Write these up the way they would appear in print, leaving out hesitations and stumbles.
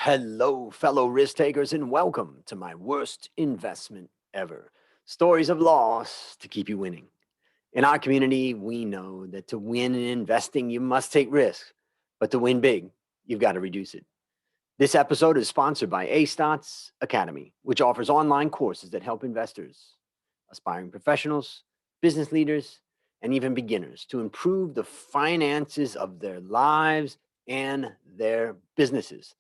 Hello, fellow risk takers, and welcome to my worst investment ever. Stories of loss to keep you winning. In our community, we know that to win in investing, you must take risk, but to win big, you've got to reduce it. This episode is sponsored by ASTOTS Academy, which offers online courses that help investors, aspiring professionals, business leaders, and even beginners to improve the finances of their lives and their businesses.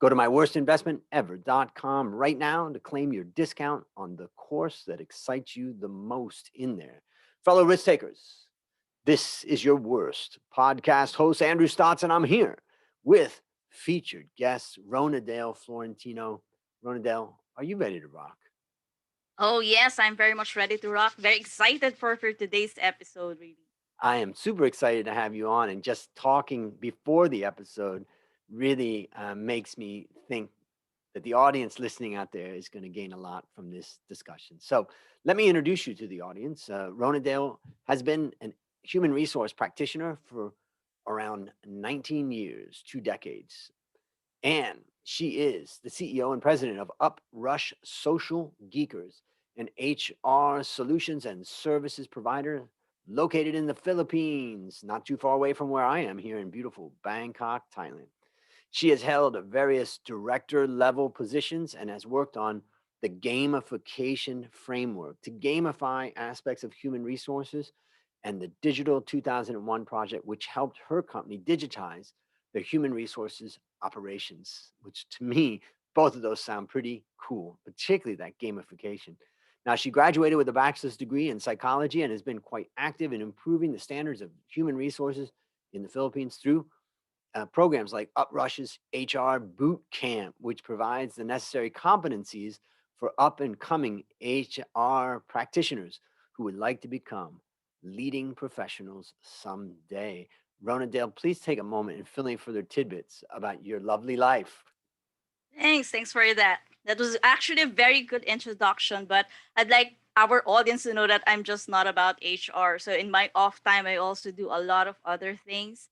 Go to myworstinvestmentever.com right now to claim your discount on the course that excites you the most in there. Fellow risk takers, this is your worst podcast host, Andrew Stotts, and I'm here with featured guest Rhonadale Florentino. Rhonadale, are you ready to rock? Oh, yes, I'm very much ready to rock. Very excited for today's episode, really. I am super excited to have you on, and just talking before the episode really makes me think that the audience listening out there is going to gain a lot from this discussion. So, let me introduce you to the audience. Rhonadale has been a human resource practitioner for around 19 years, 2 decades, and she is the CEO and president of UpRush Social Geekers, an HR solutions and services provider located in the Philippines, not too far away from where I am here in beautiful Bangkok, Thailand. She has held various director level positions and has worked on the gamification framework to gamify aspects of human resources and the Digital 2001 project, which helped her company digitize their human resources operations, which to me, both of those sound pretty cool, particularly that gamification. Now, she graduated with a bachelor's degree in psychology and has been quite active in improving the standards of human resources in the Philippines through programs like UpRush's HR Boot Camp, which provides the necessary competencies for up and coming HR practitioners who would like to become leading professionals someday. Rhonadale, please take a moment and fill in further tidbits about your lovely life. Thanks for that. That was actually a very good introduction, but I'd like our audience to know that I'm just not about HR. So in my off time, I also do a lot of other things.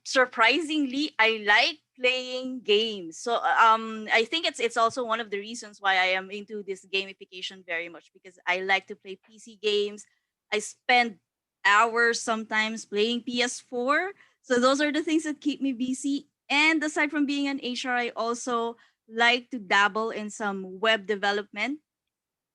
Surprisingly, I like playing games. So I think it's also one of the reasons why I am into this gamification very much because I like to play PC games. I spend hours sometimes playing PS4. So those are the things that keep me busy. And aside from being an HR, I also like to dabble in some web development.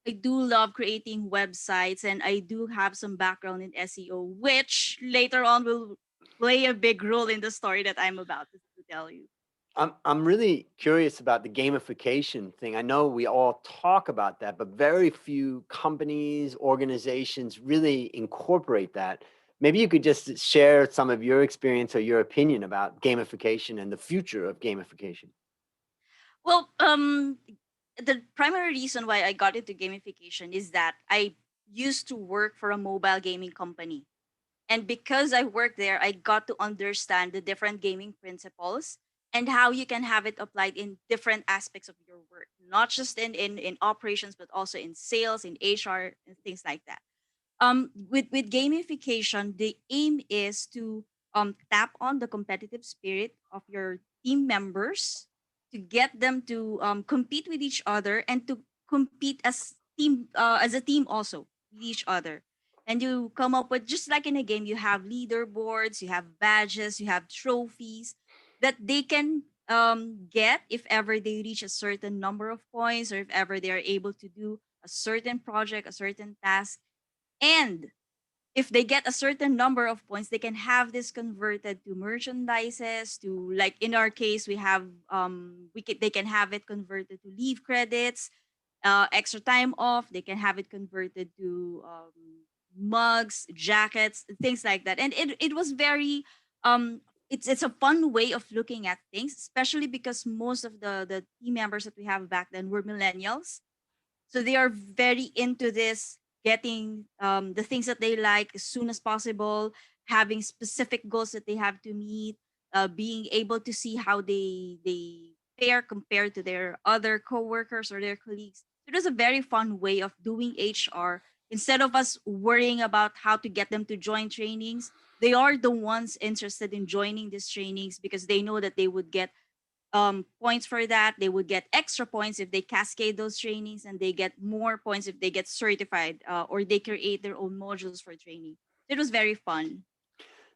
I do love creating websites and I do have some background in SEO, which later on will play a big role in the story that I'm about to tell you. I'm really curious about the gamification thing. I know we all talk about that, but very few companies, organizations really incorporate that. Maybe you could just share some of your experience or your opinion about gamification and the future of gamification. Well, the primary reason why I got into gamification is that I used to work for a mobile gaming company. And because I worked there, I got to understand the different gaming principles and how you can have it applied in different aspects of your work, not just in operations, but also in sales, in HR, and things like that. With gamification, the aim is to tap on the competitive spirit of your team members to get them to compete with each other and to compete as a team also with each other. And you come up with, just like in a game, you have leaderboards, you have badges, you have trophies that they can get if ever they reach a certain number of points, or if ever they are able to do a certain project, a certain task. And if they get a certain number of points, they can have this converted to merchandises, to, like in our case, we have they can have it converted to leave credits, extra time off. They can have it converted to mugs, jackets, things like that. And it was very it's a fun way of looking at things, especially because most of the team members that we have back then were millennials, so they are very into this, getting the things that they like as soon as possible, having specific goals that they have to meet, being able to see how they fare compared to their other coworkers or their colleagues. It was a very fun way of doing HR. Instead of us worrying about how to get them to join trainings, they are the ones interested in joining these trainings because they know that they would get points for that. They would get extra points if they cascade those trainings, and they get more points if they get certified, or they create their own modules for training. It was very fun.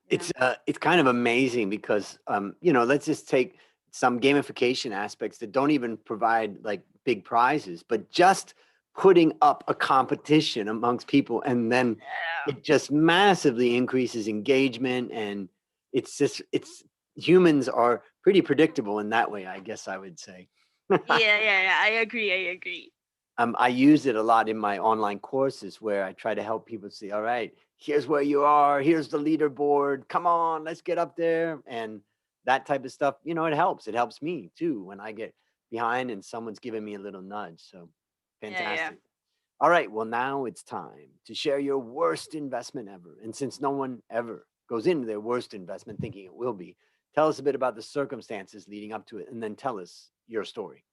Yeah. It's kind of amazing because let's just take some gamification aspects that don't even provide like big prizes, but just putting up a competition amongst people, and then it just massively increases engagement. And it's humans are pretty predictable in that way, I guess I would say. Yeah. I agree. I agree. I use it a lot in my online courses where I try to help people see, all right, here's where you are, here's the leaderboard, come on, let's get up there. And that type of stuff, it helps. It helps me too when I get behind and someone's giving me a little nudge. So Yeah. fantastic. All right, well, now it's time to share your worst investment ever. And since no one ever goes into their worst investment thinking it will be, tell us a bit about the circumstances leading up to it, and then tell us your story.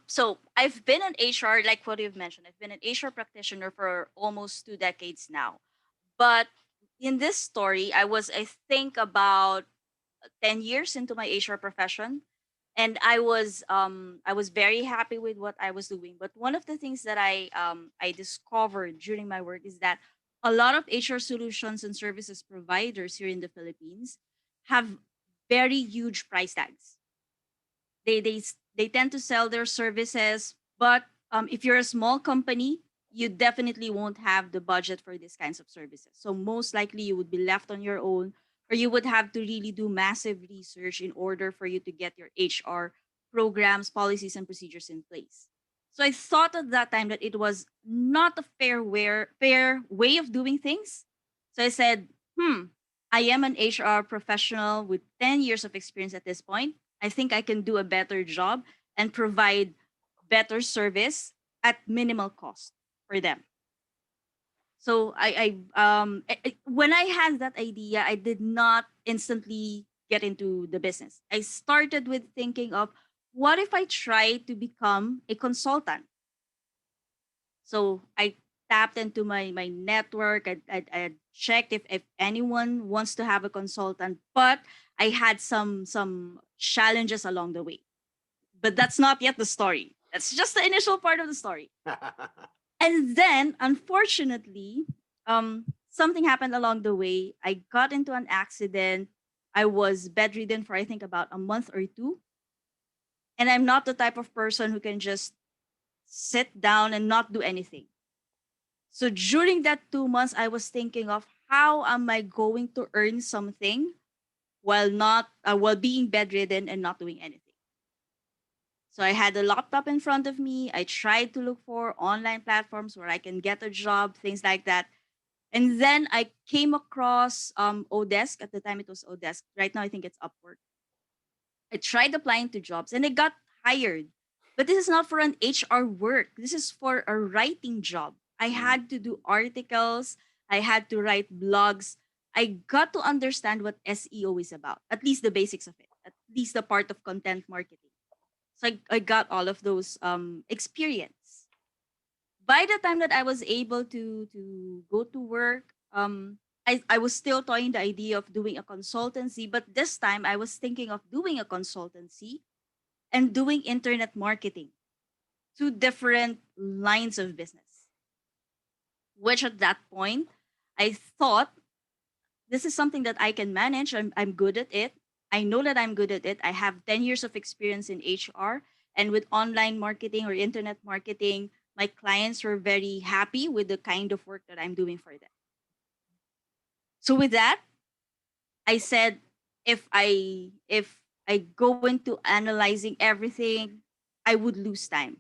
So I've been an HR, like what you've mentioned. I've been an HR practitioner for almost 2 decades now. But in this story, I think, about 10 years into my HR profession, and I was very happy with what I was doing. But one of the things that I discovered during my work is that a lot of HR solutions and services providers here in the Philippines have very huge price tags. They tend to sell their services, but if you're a small company, you definitely won't have the budget for these kinds of services. So most likely you would be left on your own, or you would have to really do massive research in order for you to get your HR programs, policies, and procedures in place. So I thought at that time that it was not a fair way of doing things. So I said, I am an HR professional with 10 years of experience at this point. I think I can do a better job and provide better service at minimal cost for them. So when I had that idea, I did not instantly get into the business. I started with thinking of, what if I try to become a consultant? So I tapped into my network. I checked if anyone wants to have a consultant, but I had some challenges along the way. But that's not yet the story. That's just the initial part of the story. And then, unfortunately, something happened along the way. I got into an accident. I was bedridden for, I think, about a month or two. And I'm not the type of person who can just sit down and not do anything. So during that 2 months, I was thinking of, how am I going to earn something while being bedridden and not doing anything. So I had a laptop in front of me. I tried to look for online platforms where I can get a job, things like that. And then I came across Odesk. At the time, it was Odesk. Right now, I think it's Upwork. I tried applying to jobs and I got hired. But this is not for an HR work. This is for a writing job. I had to do articles. I had to write blogs. I got to understand what SEO is about, at least the basics of it, at least the part of content marketing. So I got all of those experience. By the time that I was able to go to work, I was still toying the idea of doing a consultancy, but this time I was thinking of doing a consultancy and doing internet marketing, two different lines of business. Which at that point, I thought, this is something that I can manage. I'm good at it. I know that I'm good at it. I have 10 years of experience in HR, and with online marketing or internet marketing, my clients were very happy with the kind of work that I'm doing for them. So with that, I said, if I go into analyzing everything, I would lose time.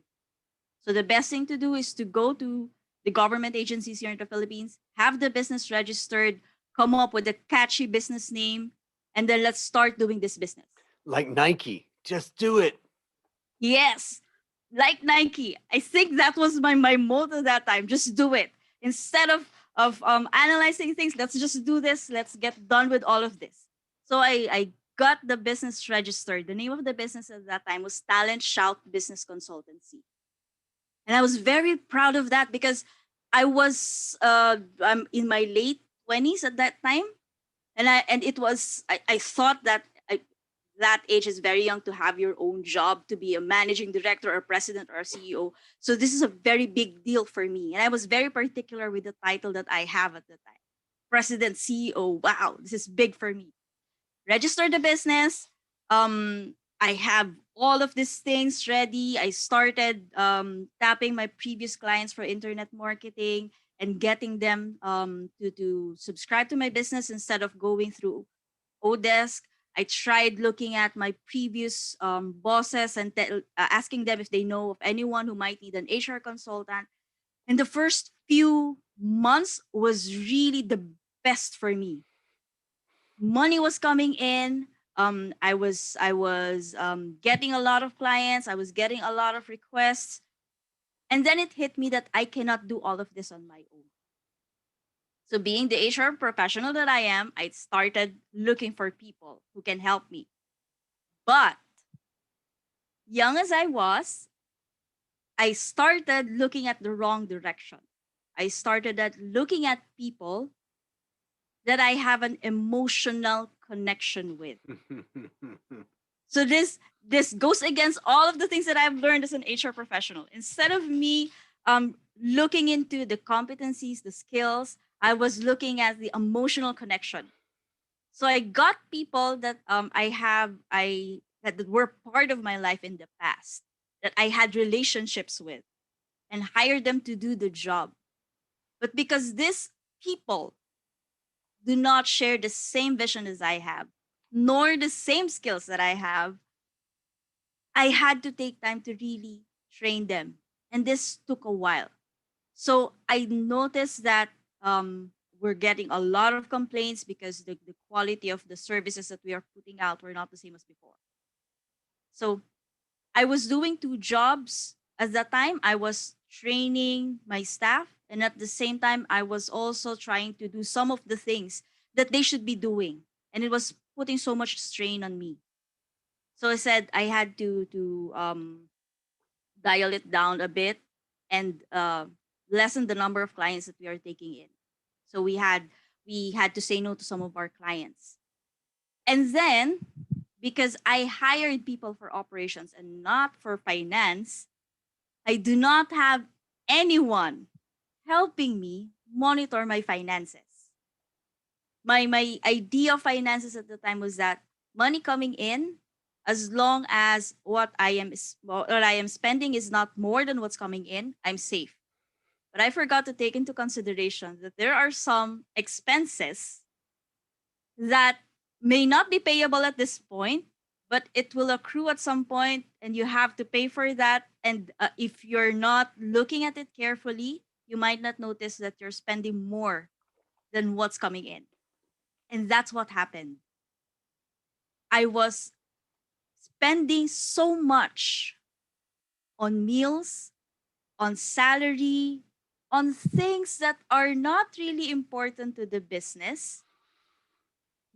So the best thing to do is to go to the government agencies here in the Philippines, have the business registered, come up with a catchy business name, and then let's start doing this business. Like Nike, just do it. Yes, like Nike. I think that was my motto that time. Just do it. Instead of analyzing things, let's just do this. Let's get done with all of this. So I got the business registered. The name of the business at that time was Talent Shout Business Consultancy. And I was very proud of that because I'm in my late 20s at that time, and it was I thought that that age is very young to have your own job, to be a managing director or president or a CEO. So this is a very big deal for me. And I was very particular with the title that I have at the time. President, CEO. Wow, this is big for me. Register the business. I have all of these things ready. I started tapping my previous clients for internet marketing and getting them to subscribe to my business instead of going through Odesk. I tried looking at my previous bosses and asking them if they know of anyone who might need an HR consultant. And the first few months was really the best for me. Money was coming in. I was getting a lot of clients. I was getting a lot of requests, and then it hit me that I cannot do all of this on my own. So, being the HR professional that I am, I started looking for people who can help me. But young as I was, I started looking at the wrong direction. I started at looking at people that I have an emotional connection with. So this goes against all of the things that I've learned as an HR professional. Instead of me looking into the competencies, the skills, I was looking at the emotional connection. So I got people that I that were part of my life in the past, that I had relationships with, and hired them to do the job. But because these people do not share the same vision as I have, nor the same skills that I have, I had to take time to really train them. And this took a while. So I noticed that we're getting a lot of complaints because the quality of the services that we are putting out were not the same as before. So I was doing two jobs at that time. I was training my staff, and at the same time, I was also trying to do some of the things that they should be doing. And it was putting so much strain on me. So I said I had to dial it down a bit and lessen the number of clients that we are taking in. So we had to say no to some of our clients. And then because I hired people for operations and not for finance, I do not have anyone helping me monitor my finances. My idea of finances at the time was that money coming in, as long as what I am spending is not more than what's coming in, I'm safe. But I forgot to take into consideration that there are some expenses that may not be payable at this point, but it will accrue at some point, and you have to pay for that. And if you're not looking at it carefully, you might not notice that you're spending more than what's coming in. And that's what happened. I was spending so much on meals, on salary, on things that are not really important to the business,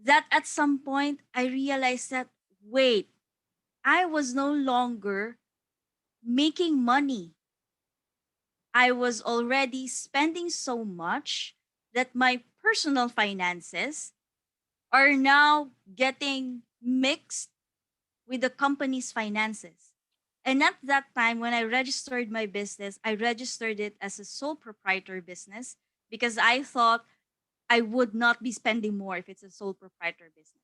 that at some point I realized that, wait, I was no longer making money. I was already spending so much that my personal finances are now getting mixed with the company's finances. And at that time, when I registered my business, I registered it as a sole proprietor business because I thought I would not be spending more if it's a sole proprietor business.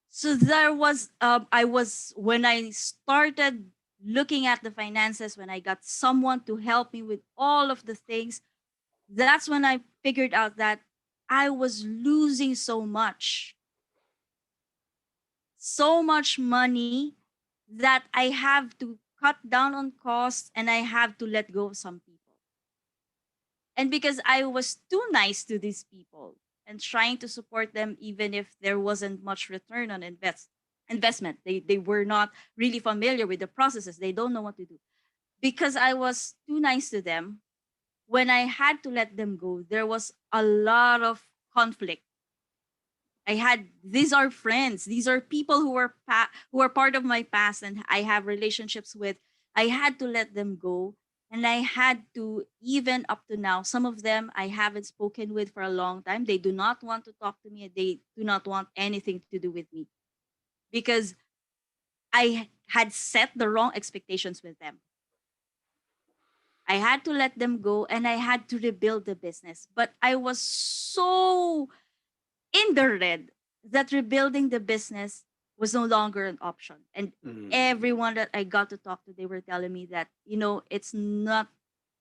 So there was, I was, when I started looking at the finances, when I got someone to help me with all of the things, that's when I figured out that I was losing so much money that I have to cut down on costs and I have to let go of some people. And because I was too nice to these people and trying to support them, even if there wasn't much return on investment, they were not really familiar with the processes. They don't know what to do. Because I was too nice to them, when I had to let them go, there was a lot of conflict. I had these are friends. These are people who are part of my past and I have relationships with. I had to let them go And I had to, even up to now, some of them I haven't spoken with for a long time. They do not want to talk to me. They do not want anything to do with me because I had set the wrong expectations with them. I had to let them go and I had to rebuild the business. But I was so in the red that rebuilding the business was no longer an option. And Mm, everyone that I got to talk to, they were telling me that, it's not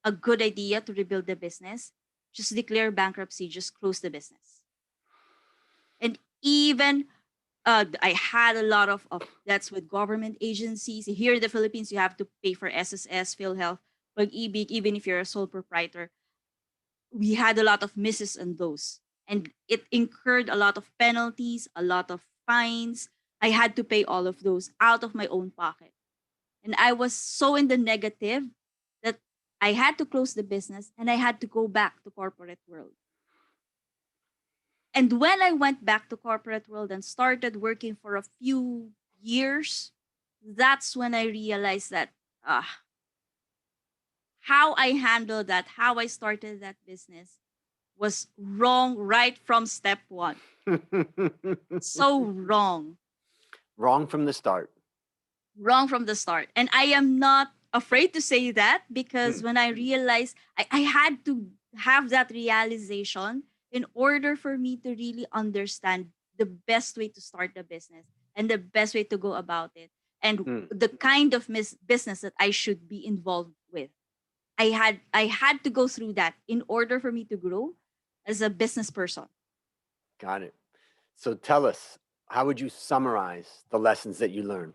a good idea to rebuild the business. Just declare bankruptcy, just close the business. And even I had a lot of debts with government agencies. Here in the Philippines, you have to pay for SSS, PhilHealth, pag-ibig, even if you're a sole proprietor. We had a lot of misses on those. And it incurred a lot of penalties, a lot of fines. I had to pay all of those out of my own pocket. And I was so in the negative that I had to close the business and I had to go back to corporate world. And when I went back to corporate world and started working for a few years, that's when I realized that how I handled that, how I started that business was wrong right from step one. So wrong. wrong from the start. Wrong from the start. And I am not afraid to say that because Mm, when I realized I had to have that realization in order for me to really understand the best way to start the business and the best way to go about it and mm, the kind of business that I should be involved with. I had to go through that in order for me to grow as a business person. got it. So tell us, how would you summarize the lessons that you learned?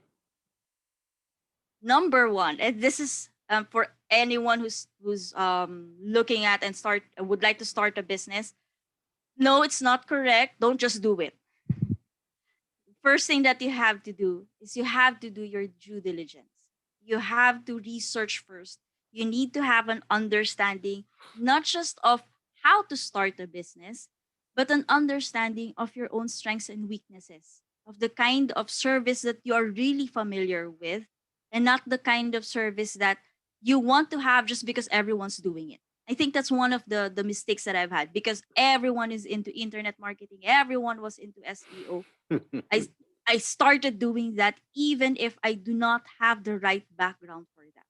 Number one, and this is for anyone who's looking at and start would like to start a business. No, it's not correct. Don't just do it. First thing that you have to do is you have to do your due diligence. You have to research first. You need to have an understanding not just of how to start a business, but an understanding of your own strengths and weaknesses, of the kind of service that you are really familiar with, and not the kind of service that you want to have just because everyone's doing it. I think that's one of the mistakes that I've had because everyone is into internet marketing, everyone was into SEO. I I started doing that even if I do not have the right background for that.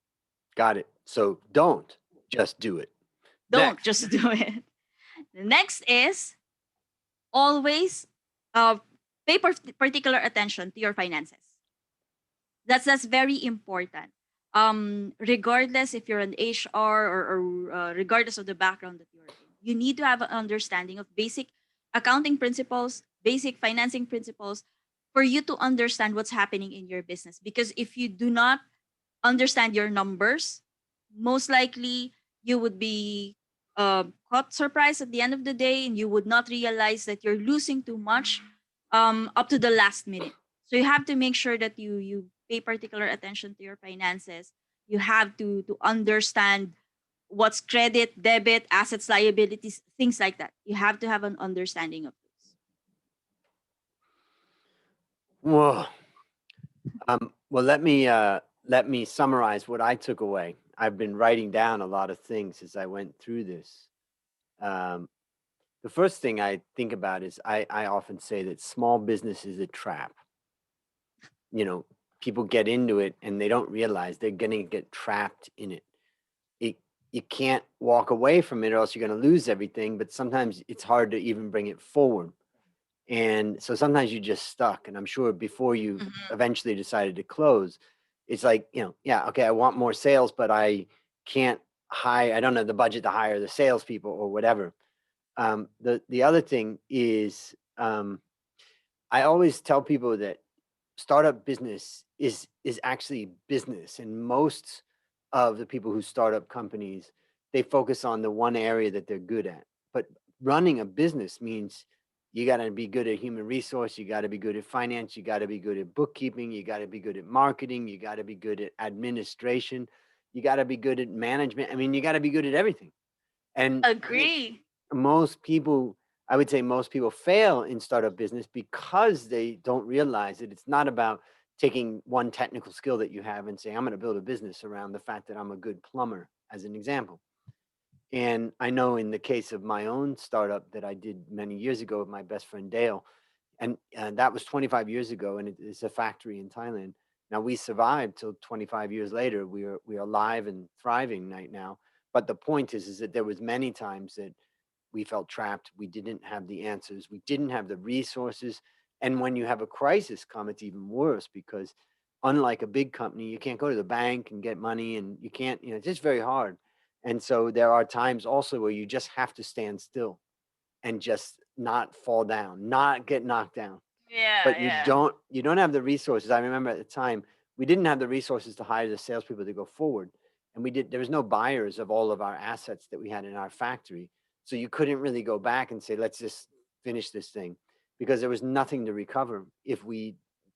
Got it. So don't just do it. Don't Next. just do it. The next is always uh, pay particular attention to your finances. That's very important. Regardless if you're an HR or regardless of the background that you're in, you need to have an understanding of basic accounting principles, basic financing principles, for you to understand what's happening in your business. Because if you do not understand your numbers, most likely you would be caught surprised at the end of the day and you would not realize that you're losing too much up to the last minute. So you have to make sure that you pay particular attention to your finances. You have to understand what's credit, debit, assets, liabilities, things like that. You have to have an understanding of those. Whoa. Well, let me summarize what I took away. I've been writing down a lot of things as I went through this. Um, the first thing I think about is I often say that small business is a trap. You know, people get into it and they don't realize they're going to get trapped in it. it. You can't walk away from it or else you're going to lose everything. But sometimes it's hard to even bring it forward. And so sometimes you're just stuck. And I'm sure before you Mhm. eventually decided to close, it's like, yeah, okay, I want more sales, but I can't hire, I don't have the budget to hire the salespeople or whatever. The other thing is, I always tell people that startup business is actually business, and most of the people who start up companies, they focus on the one area that they're good at. But running a business means you got to be good at human resource, you got to be good at finance, you got to be good at bookkeeping, you got to be good at marketing, you got to be good at administration, you got to be good at management. I mean, you got to be good at everything. And Agree. most people, I would say most people fail in startup business because they don't realize that it's not about taking one technical skill that you have and saying, I'm going to build a business around the fact that I'm a good plumber. as an example. And I know in the case of my own startup that I did many years ago with my best friend Dale, and that was 25 years ago, and it's a factory in Thailand. Now we survived till 25 years later. We are alive and thriving right now. But the point is that there was many times that we felt trapped. We didn't have the answers. We didn't have the resources. And when you have a crisis come, it's even worse because unlike a big company, you can't go to the bank and get money, and you can't, it's just very hard. And so there are times also where you just have to stand still and just not fall down, not get knocked down. Yeah, But yeah. you don't have the resources. I remember at the time we didn't have the resources to hire the salespeople to go forward, and there was no buyers of all of our assets that we had in our factory, so you couldn't really go back and say let's just finish this thing because there was nothing to recover if we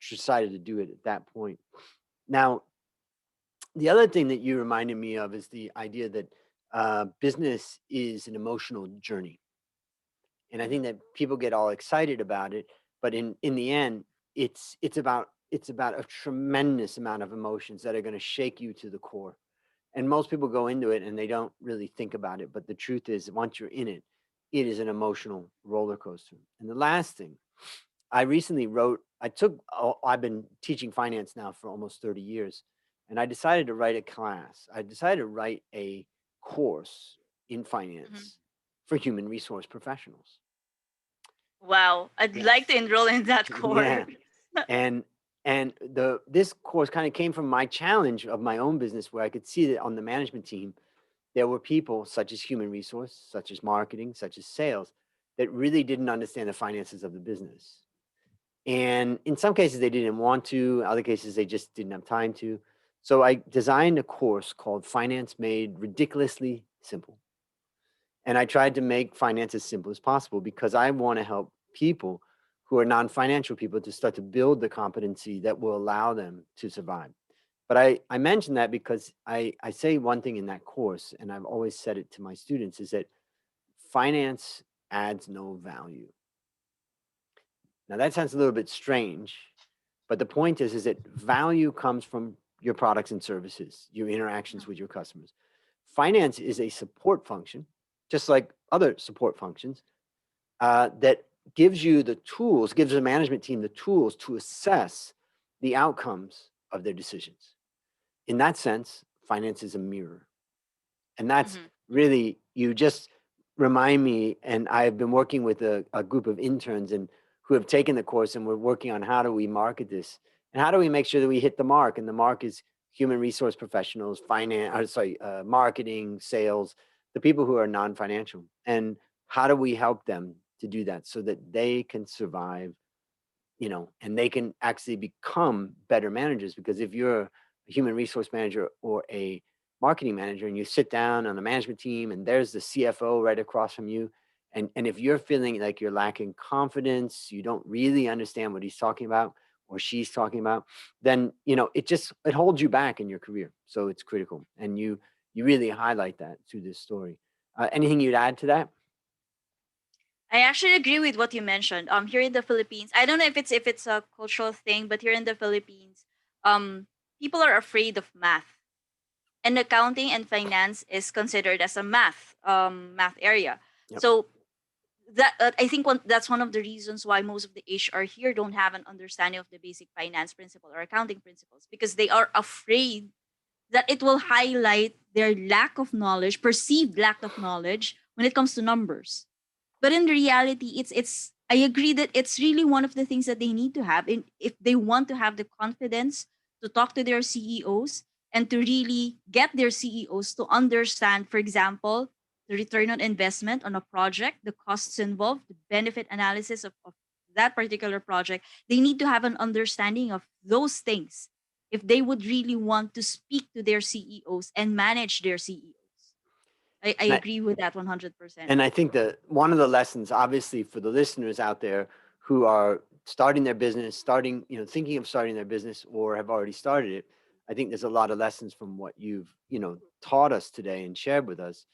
decided to do it at that point. Now, the other thing that you reminded me of is the idea that business is an emotional journey, and I think Mhm. that people get all excited about it, but in the end, it's about a tremendous amount of emotions that are going to shake you to the core. And most people go into it and they don't really think about it, but the truth is, once you're in it, it is an emotional roller coaster. And the last thing, I recently wrote, I've been teaching finance now for almost 30 years, and I decided to write a class. I decided to write a course in Mhm. finance for human resource professionals. Wow, I'd like to Yes. enroll in that course. Yeah. And this course kind of came from my challenge of my own business where I could see that on the management team there were people such as human resource, such as marketing, such as sales that really didn't understand the finances of the business. And in some cases they didn't want to, other cases they just didn't have time to. So I designed a course called Finance Made Ridiculously Simple. And I tried to make finance as simple as possible because I want to help people who are non-financial people to start to build the competency that will allow them to survive. But I mentioned that because I say one thing in that course, and I've always said it to my students, is that finance adds no value. Now that sounds a little bit strange, but the point is that value comes from your products and services, your interactions with your customers. Finance is a support function, just like other support functions, that gives you the tools, gives the management team the tools to assess the outcomes of their decisions. In that sense, finance is a mirror. And that's Mhm. really, you just remind me, and I've been working with a group of interns and who have taken the course, and we're working on how do we market this and how do we make sure that we hit the mark. And the mark is human resource professionals, marketing, sales, the people who are non-financial. And how do we help them to do that so that they can survive, and they can actually become better managers? Because if you're a human resource manager or a marketing manager and you sit down on a management team and there's the CFO right across from you, and if you're feeling like you're lacking confidence, you don't really understand what he's talking about or she's talking about, then it holds you back in your career. So it's critical, and you really highlight that through this story. Anything you'd add to that? I actually agree with what you mentioned. Here in the Philippines, I don't know if it's a cultural thing, but here in the Philippines, people are afraid of math, and accounting and finance is considered as a math area. Yep. So that I think that's one of the reasons why most of the HR here don't have an understanding of the basic finance principle or accounting principles, because they are afraid that it will highlight their lack of knowledge, perceived lack of knowledge when it comes to numbers. But in reality, it's I agree that it's really one of the things that they need to have in if they want to have the confidence to talk to their CEOs and to really get their CEOs to understand, for example, the return on investment on a project, the costs involved, the benefit analysis of that particular project. They need to have an understanding of those things if they would really want to speak to their CEOs and manage their CEOs. I And I, agree with that 100%. And I think that one of the lessons, obviously, for the listeners out there who are starting their business, thinking of starting their business or have already started it, I think there's a lot of lessons from what you've, taught us today and shared with us.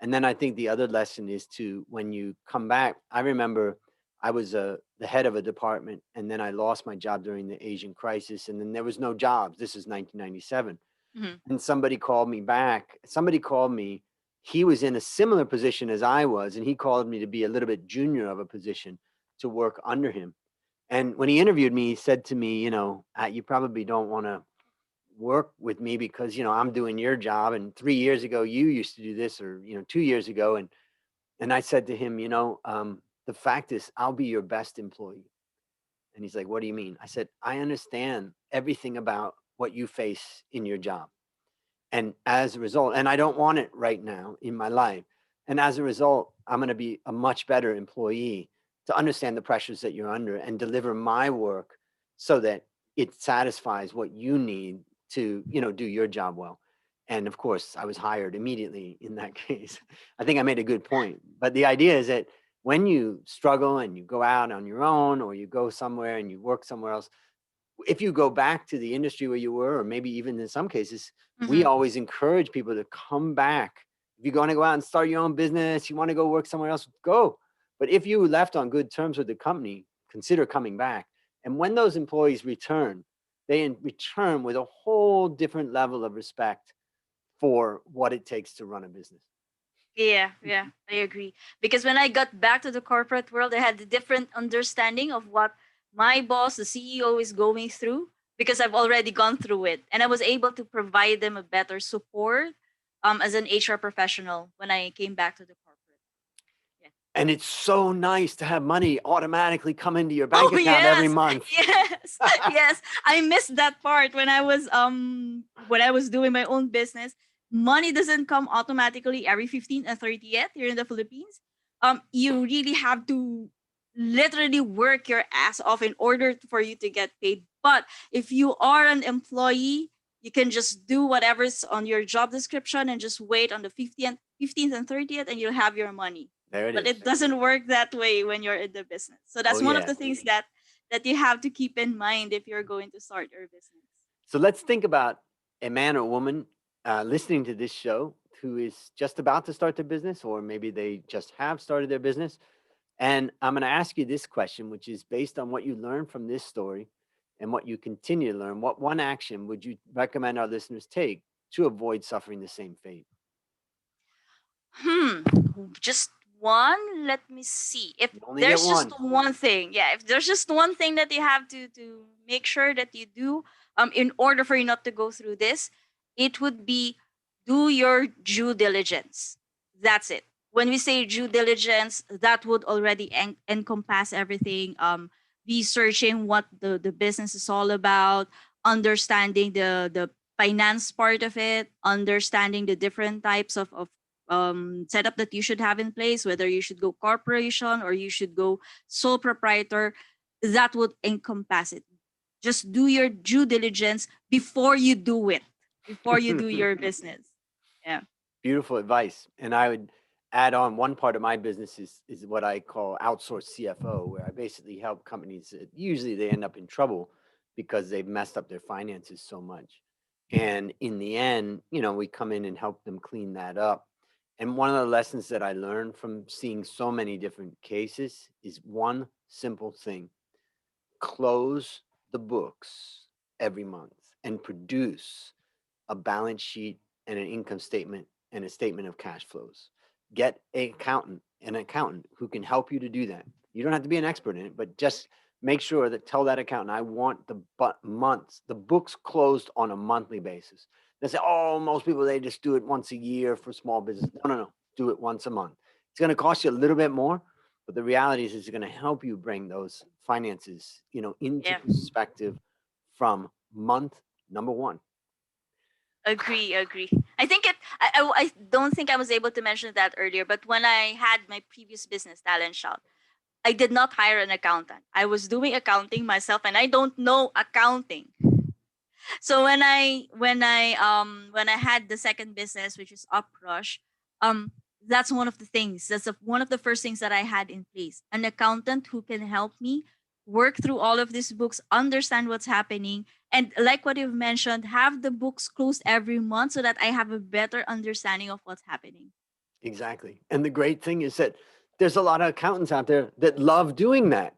And then I think the other lesson is to, when you come back, I remember I was the head of a department, and then I lost my job during the Asian crisis, and then there was no jobs. This is 1997. Mhm. And somebody called me back. Somebody called me. He was in a similar position as I was, and he called me to be a little bit junior of a position to work under him. And when he interviewed me, he said to me, you probably don't want to work with me because, I'm doing your job. And 3 years ago, you used to do this, or, 2 years ago. And I said to him, the fact is, I'll be your best employee. And he's like, what do you mean? I said, I understand everything about what you face in your job. And as a result, and I don't want it right now in my life. And as a result, I'm going to be a much better employee to understand the pressures that you're under and deliver my work so that it satisfies what you need to, do your job well. And of course, I was hired immediately in that case. I think I made a good point. But the idea is that when you struggle and you go out on your own, or you go somewhere and you work somewhere else, if you go back to the industry where you were, or maybe even in some cases, we Mhm. always encourage people to come back. If you're going to go out and start your own business, you want to go work somewhere else, go. But if you left on good terms with the company, consider coming back. And when those employees return, they return with a whole different level of respect for what it takes to run a business. Yeah, yeah, I agree. Because when I got back to the corporate world, I had a different understanding of what my boss, the CEO, is going through because I've already gone through it. And I was able to provide them a better support as an HR professional when I came back to the corporate. Yeah. And it's so nice to have money automatically come into your bank Oh account every yes, month. yes, yes. I missed that part when I was doing my own business. Money doesn't come automatically every 15th and 30th here in the Philippines. You really have to literally work your ass off in order for you to get paid. But if you are an employee, you can just do whatever's on your job description and just wait on the 15th and 30th and you'll have your money. There it But is. it doesn't work that way when you're in the business. So Oh, that's one of yeah. the things that you have to keep in mind if you're going to start your business. So let's think about a man or woman listening to this show who is just about to start their business, or maybe they just have started their business. And I'm going to ask you this question, which is based on what you learned from this story and what you continue to learn. What one action would you recommend our listeners take to avoid suffering the same fate? Hmm. Just one. Let me see. If You only get there's just one. one thing, yeah. If there's just one thing that you have to make sure that you do, in order for you not to go through this, it would be do your due diligence. That's it. When we say due diligence, that would already encompass everything. Researching what the business is all about, understanding the finance part of it, understanding the different types of setup that you should have in place, whether you should go corporation or you should go sole proprietor, that would encompass it. Just do your due diligence before you do it, before you do your business. Yeah. Beautiful advice. And I would add on, one part of my business is what I call outsourced CFO, where I basically help companies that usually they end up in trouble because they've messed up their finances so much. And in the end, we come in and help them clean that up. And one of the lessons that I learned from seeing so many different cases is one simple thing: close the books every month and produce a balance sheet and an income statement and a statement of cash flows. Get an accountant who can help you to do that. You don't have to be an expert in it, but just make sure that tell that accountant, I want the books closed on a monthly basis. They say, oh, most people, they just do it once a year for small business. No, no, no. Do it once a month. It's going to cost you a little bit more, but the reality is it's going to help you bring those finances, into Yeah. perspective from month number one. Agree, agree. I think I don't think I was able to mention that earlier, but when I had my previous business, Talent Shout, I did not hire an accountant. I was doing accounting myself and I don't know accounting. So when I had the second business, which is UpRush, um that's one of the things. One of the first things that I had in place. An accountant who can help me work through all of these books, understand what's happening, and like what you've mentioned, have the books closed every month so that I have a better understanding of what's happening. Exactly. And the great thing is that there's a lot of accountants out there that love doing that.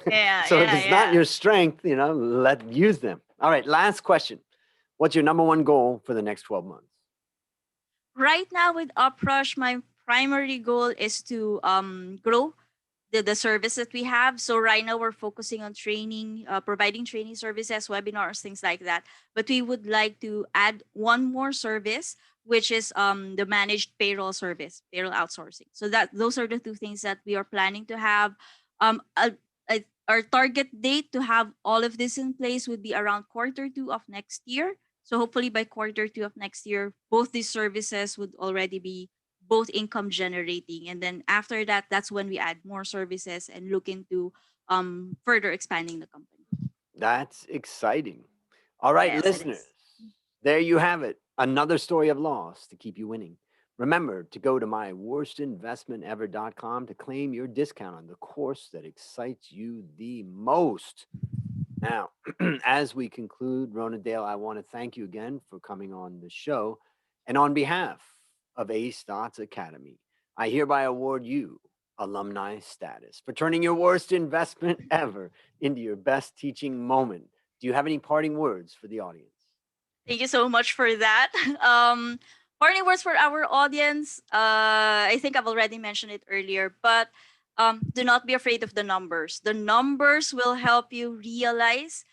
Yeah, So if yeah, it's not yeah. your strength, let use them. All right, last question. What's your number one goal for the next 12 months? Right now with UpRush, my primary goal is to grow the service that we have. So right now we're focusing on training, providing training services, webinars, things like that. But we would like to add one more service, which is the managed payroll service, payroll outsourcing. So that those are the two things that we are planning to have. Um, a, our target date to have all of this in place would be around quarter 2 of next year. So hopefully by quarter 2 of next year, both these services would already be both income generating, and then after that, that's when we add more services and look into further expanding the company. That's exciting. All right, Yes, it listeners, is. there you have it. Another story of loss to keep you winning. Remember to go to myworstinvestmentever.com to claim your discount on the course that excites you the most. Now, as we conclude, Rhonadale, I want to thank you again for coming on the show. And on behalf of A Stotts Academy, I hereby award you alumni status for turning your worst investment ever into your best teaching moment. Do you have any parting words for the audience? Thank you so much for that. Parting words for our audience. I think I've already mentioned it earlier, but do not be afraid of the numbers. The numbers will help you realize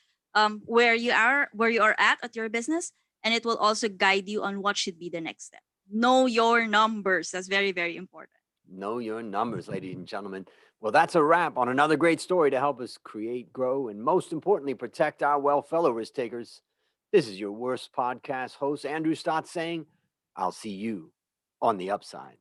where you are at your business, and it will also guide you on what should be the next step. Know your numbers. That's very, very important. Know your numbers, ladies and gentlemen. Well, that's a wrap on another great story to help us create, grow, and most importantly, protect our well fellow risk takers. This is your worst podcast host, Andrew Stott, saying, I'll see you on the upside.